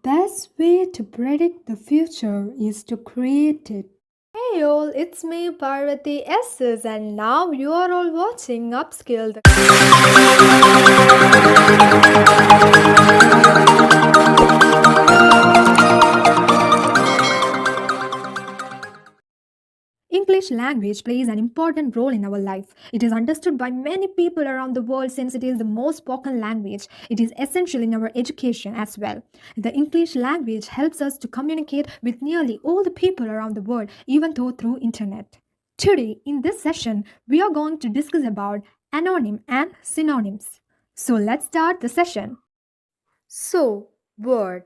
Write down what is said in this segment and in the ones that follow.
best way to predict the future is to create it. Hey all, it's me Parvati SS and now you are all watching Upskill the English language plays an important role in our life. It is understood by many people around the world since it is the most spoken language. It is essential in our education as well. The English language helps us to communicate with nearly all the people around the world, even though through internet. Today, in this session, we are going to discuss about anonym and synonyms. So let's start the session. So, word.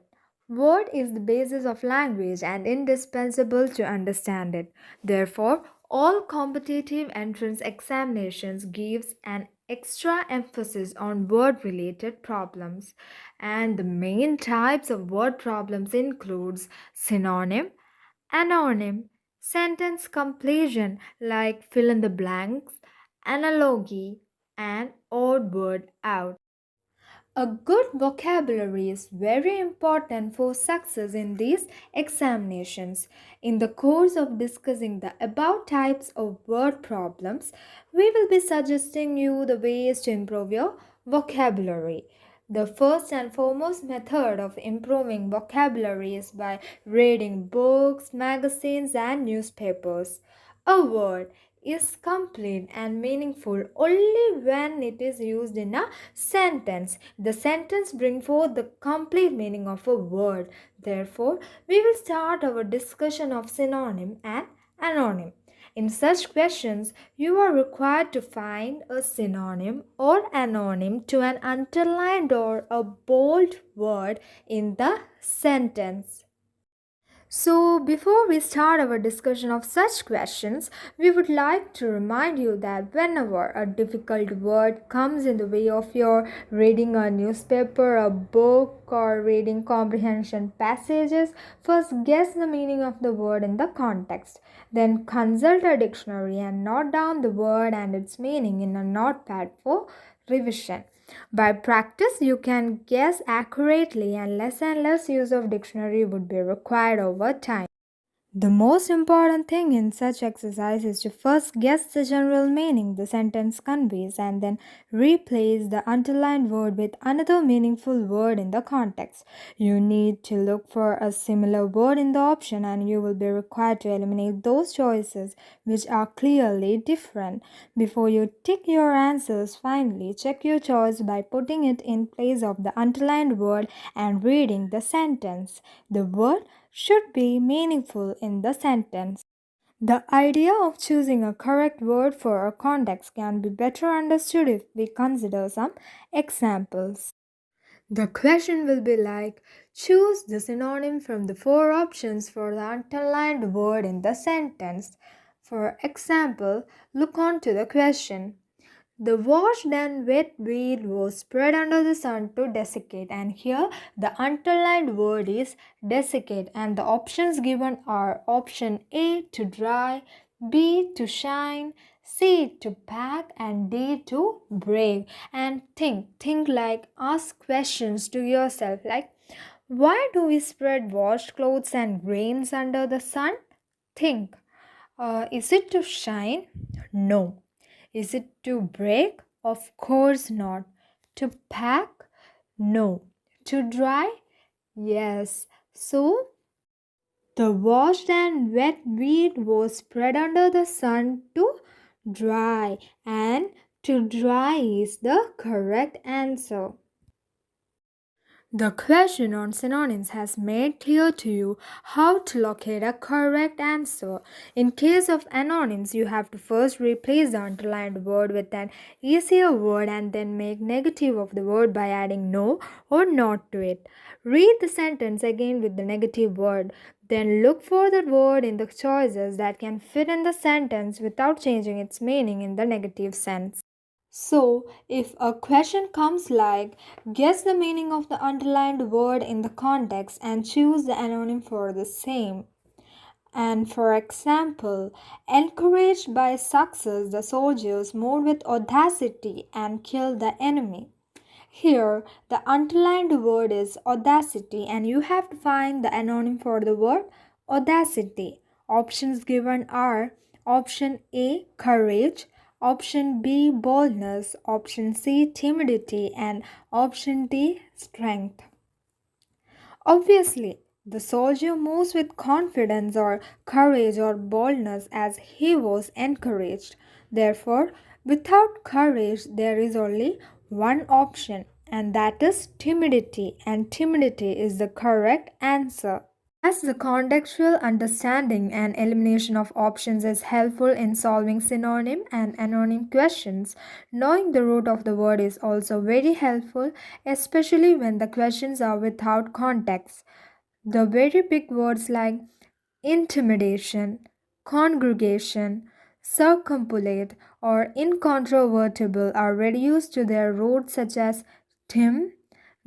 Word is the basis of language and indispensable to understand it. Therefore, all competitive entrance examinations gives an extra emphasis on word related problems, and the main types of word problems includes synonym, anonym, sentence completion like fill in the blanks, analogy, and odd word out. A good vocabulary is very important for success in these examinations. In the course of discussing the above types of word problems, we will be suggesting you the ways to improve your vocabulary. The first and foremost method of improving vocabulary is by reading books, magazines, and newspapers. A word is complete and meaningful only when it is used in a sentence. The sentence brings forth the complete meaning of a word. Therefore, we will start our discussion of synonym and anonym. In such questions, you are required to find a synonym or anonym to an underlined or a bold word in the sentence. So, before we start our discussion of such questions, we would like to remind you that whenever a difficult word comes in the way of your reading a newspaper, a book, or reading comprehension passages, first guess the meaning of the word in the context. Then consult a dictionary and note down the word and its meaning in a notepad for revision. By practice, you can guess accurately and less use of dictionary would be required over time. The most important thing in such exercise is to first guess the general meaning the sentence conveys and then replace the underlined word with another meaningful word in the context. You need to look for a similar word in the option and you will be required to eliminate those choices which are clearly different. Before you tick your answers, finally check your choice by putting it in place of the underlined word and reading the sentence. The word should be meaningful in the sentence. The idea of choosing a correct word for a context can be better understood if we consider some examples. The question will be like, choose the synonym from the four options for the underlined word in the sentence. For example, look on to the question. The washed and wet wheat was spread under the sun to desiccate, and here the underlined word is desiccate, and the options given are option A to dry, B to shine, C to pack, and D to break. And think like ask questions to yourself like why do we spread washed clothes and grains under the sun? Think. Is it to shine? No. Is it to break? Of course not. To pack? No. To dry? Yes. So, the washed and wet wheat was spread under the sun to dry, and to dry is the correct answer. The question on synonyms has made clear to you how to locate a correct answer. In case of anonyms, you have to first replace the underlined word with an easier word and then make negative of the word by adding no or not to it. Read the sentence again with the negative word. Then look for the word in the choices that can fit in the sentence without changing its meaning in the negative sense. So, if a question comes like, guess the meaning of the underlined word in the context and choose the anonym for the same. And for example, encouraged by success, the soldiers moved with audacity and killed the enemy. Here, the underlined word is audacity, and you have to find the anonym for the word audacity. Options given are option A, courage, option B, boldness, option C, timidity, and option D, strength. Obviously, the soldier moves with confidence or courage or boldness as he was encouraged. Therefore, without courage, there is only one option, and that is timidity, and timidity is the correct answer. As the contextual understanding and elimination of options is helpful in solving synonym and anonym questions, knowing the root of the word is also very helpful, especially when the questions are without context. The very big words like intimidation, congregation, circumambulate, or incontrovertible are reduced to their roots such as Tim,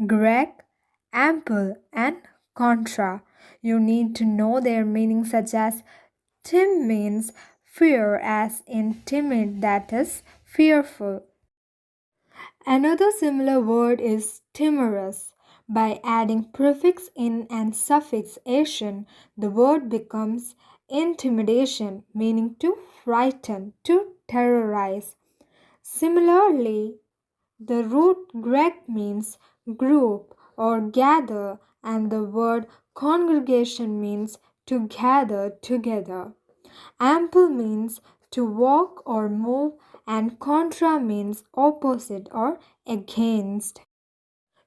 Greg, ample, and contra. You need to know their meaning, such as Tim means fear, as in timid, that is fearful. Another similar word is timorous. By adding prefix in and suffix ation, the word becomes intimidation, meaning to frighten, to terrorize. Similarly, the root greg means group or gather, and the word congregation means to gather together. Ample means to walk or move, and contra means opposite or against.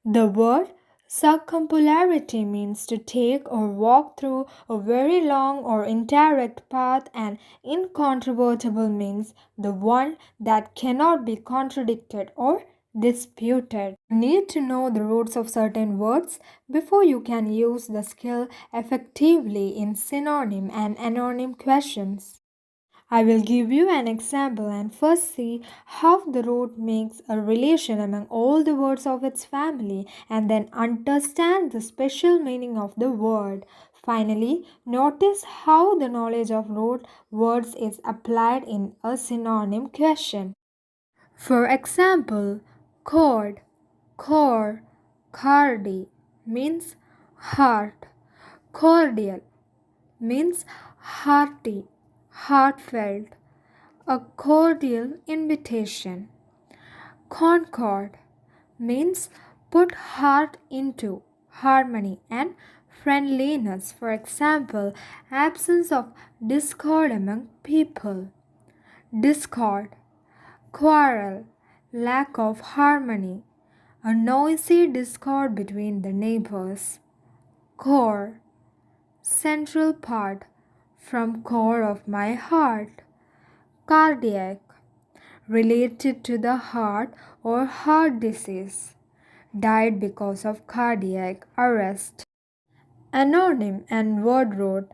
The word circumpolarity means to take or walk through a very long or indirect path, and incontrovertible means the one that cannot be contradicted or disputed. You need to know the roots of certain words before you can use the skill effectively in synonym and anonym questions. I will give you an example and first see how the root makes a relation among all the words of its family, and then understand the special meaning of the word. Finally, notice how the knowledge of root words is applied in a synonym question. For example, cord, core, cardi means heart, cordial means hearty, heartfelt, a cordial invitation. Concord means put heart into harmony and friendliness. For example, absence of discord among people. Discord, quarrel, lack of harmony, a noisy discord between the neighbors. Core, central part, from core of my heart. Cardiac, related to the heart or heart disease. Died because of cardiac arrest. Anonym and word root.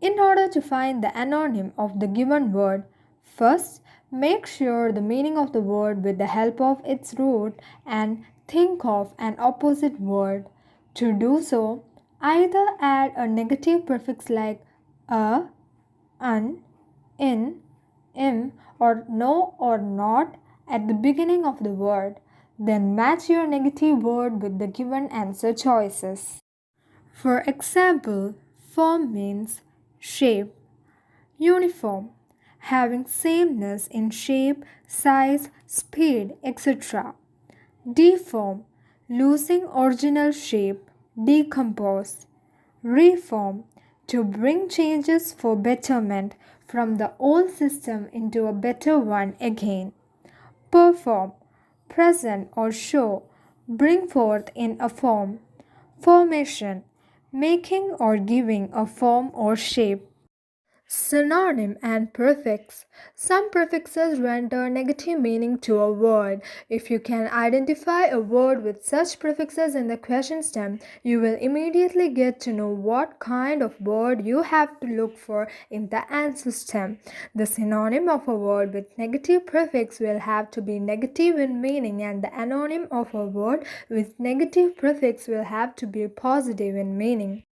In order to find the anonym of the given word, first make sure the meaning of the word with the help of its root and think of an opposite word. To do so, either add a negative prefix like a, un, in, im, or no or not at the beginning of the word. Then match your negative word with the given answer choices. For example, form means shape, uniform, having sameness in shape, size, speed, etc. Deform, losing original shape, decompose. Reform, to bring changes for betterment from the old system into a better one again. Perform, present or show, bring forth in a form. Formation, making or giving a form or shape. Synonym and prefix. Some prefixes render negative meaning to a word. If you can identify a word with such prefixes in the question stem, you will immediately get to know what kind of word you have to look for in the answer stem. The synonym of a word with negative prefix will have to be negative in meaning, and the anonym of a word with negative prefix will have to be positive in meaning.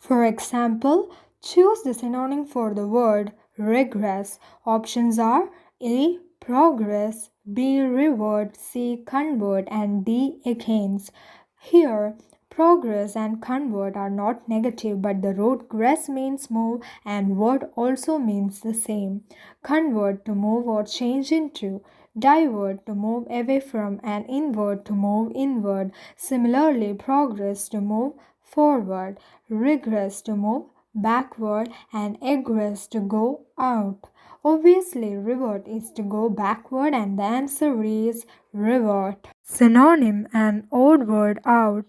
For example, choose the synonym for the word regress. Options are A. Progress, B. Revert, C. Convert, and D. Against. Here, progress and convert are not negative, but the root gress means move and word also means the same. Convert to move or change into. Divert to move away from and invert to move inward. Similarly, progress to move forward, regress to move backward, and egress to go out. Obviously, revert is to go backward, and the answer is revert. Synonym and odd word out.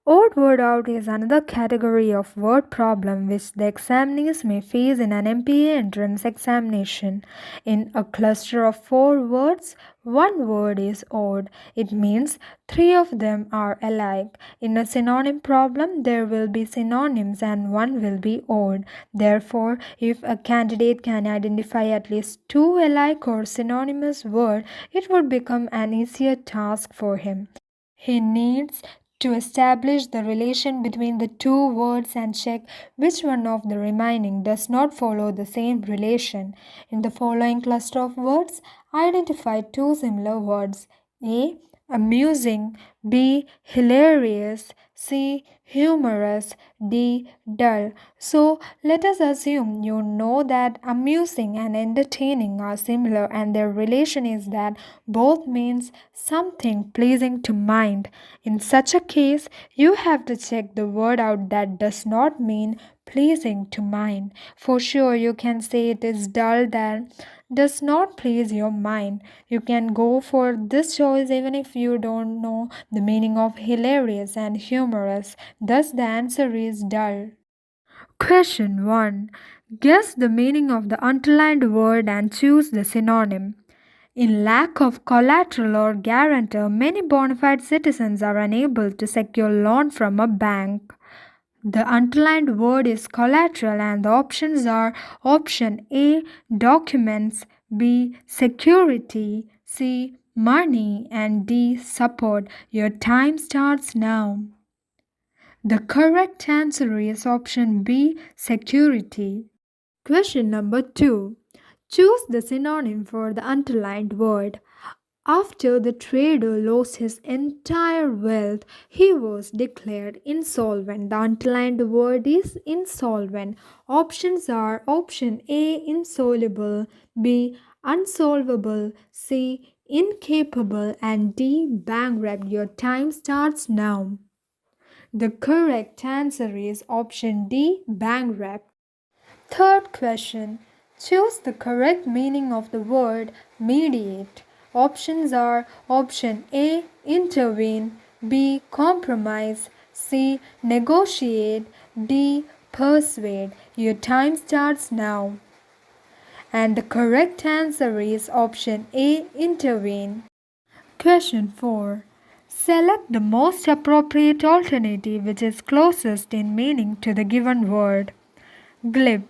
Odd word out is another category of word problem which the examinees may face in an MPA entrance examination. In a cluster of 4 words, one word is odd. It means 3 of them are alike. In a synonym problem, there will be synonyms and one will be odd. Therefore, if a candidate can identify at least 2 alike or synonymous words, it would become an easier task for him. He needs to establish the relation between the 2 words and check which one of the remaining does not follow the same relation. In the following cluster of words, identify 2 similar words. A. Amusing. B. Hilarious. C. Humorous. D. Dull. So let us assume you know that amusing and entertaining are similar and their relation is that both means something pleasing to mind. In such a case, you have to check the word out that does not mean pleasing to mind. For sure, you can say it is dull that does not please your mind. You can go for this choice even if you don't know the meaning of hilarious and humorous. Thus, the answer is dull. Question 1. Guess the meaning of the underlined word and choose the synonym. In lack of collateral or guarantor, many bona fide citizens are unable to secure loan from a bank. The underlined word is collateral and the options are option A. Documents, B. Security, C. Money, and D. Support. Your time starts now. The correct answer is option B. Security. Question number 2. Choose the synonym for the underlined word. After the trader lost his entire wealth, he was declared insolvent. The underlined word is insolvent. Options are option A. Insoluble, B. Unsolvable, C. Incapable, and D. Bankrupt. Your time starts now. The correct answer is option D. Bankrupt. Third question. Choose the correct meaning of the word mediate. Options are option A. Intervene, B. Compromise, C. Negotiate, D. Persuade. Your time starts now. And the correct answer is option A. Intervene. Question 4. Select the most appropriate alternative which is closest in meaning to the given word. Glib.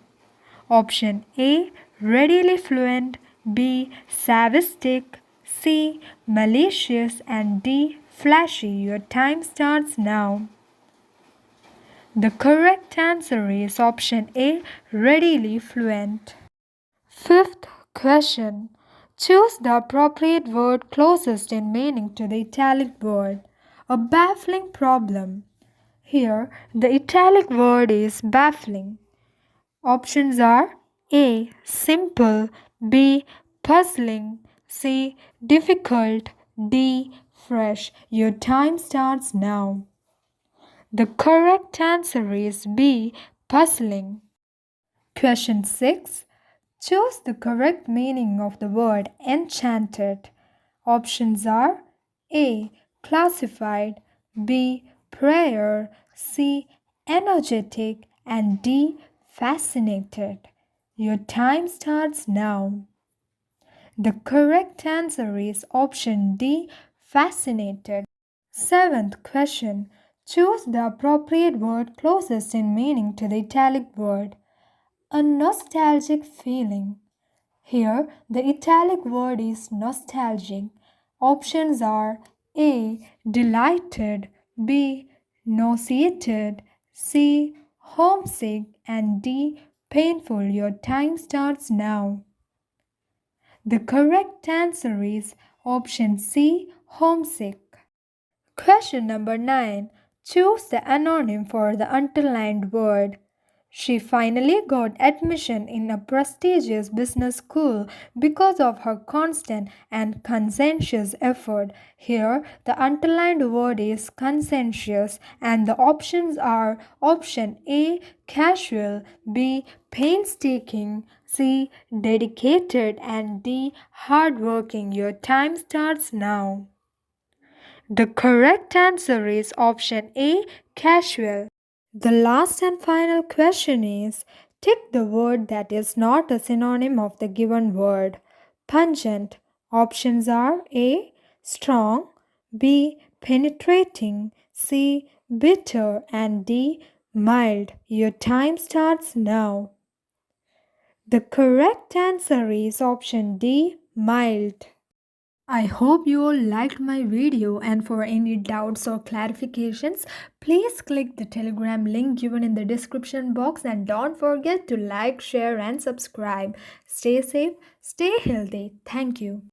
Option A. Readily fluent, B. Savvistic, C. Malicious, and D. Flashy. Your time starts now. The correct answer is option A. Readily fluent. Fifth question. Choose the appropriate word closest in meaning to the italic word. A baffling problem. Here, the italic word is baffling. Options are A. Simple, B. Puzzling, C. Difficult, D. Fresh. Your time starts now. The correct answer is B. Puzzling. Question 6. Choose the correct meaning of the word enchanted. Options are A. Classified, B. Prayer, C. Energetic, and D. Fascinated. Your time starts now. The correct answer is option D. Fascinated. Seventh question. Choose the appropriate word closest in meaning to the italic word. A nostalgic feeling. Here, the italic word is nostalgic. Options are A. Delighted, B. Nauseated, C. Homesick, and D. Painful. Your time starts now. The correct answer is Option C. Homesick. Question number 9. Choose the anonym for the underlined word. She finally got admission in a prestigious business school because of her constant and conscientious effort. Here, the underlined word is conscientious, and the options are option A. Casual, B. Painstaking, C. Dedicated, and D. Hardworking. Your time starts now. The correct answer is option A. Casual. The last and final question is tick the word that is not a synonym of the given word. Pungent. Options are A. Strong, B. Penetrating, C. Bitter, and D. Mild. Your time starts now. The correct answer is option D. Mild. I hope you all liked my video, and for any doubts or clarifications, please click the Telegram link given in the description box, and don't forget to like, share and subscribe. Stay safe, stay healthy. Thank you.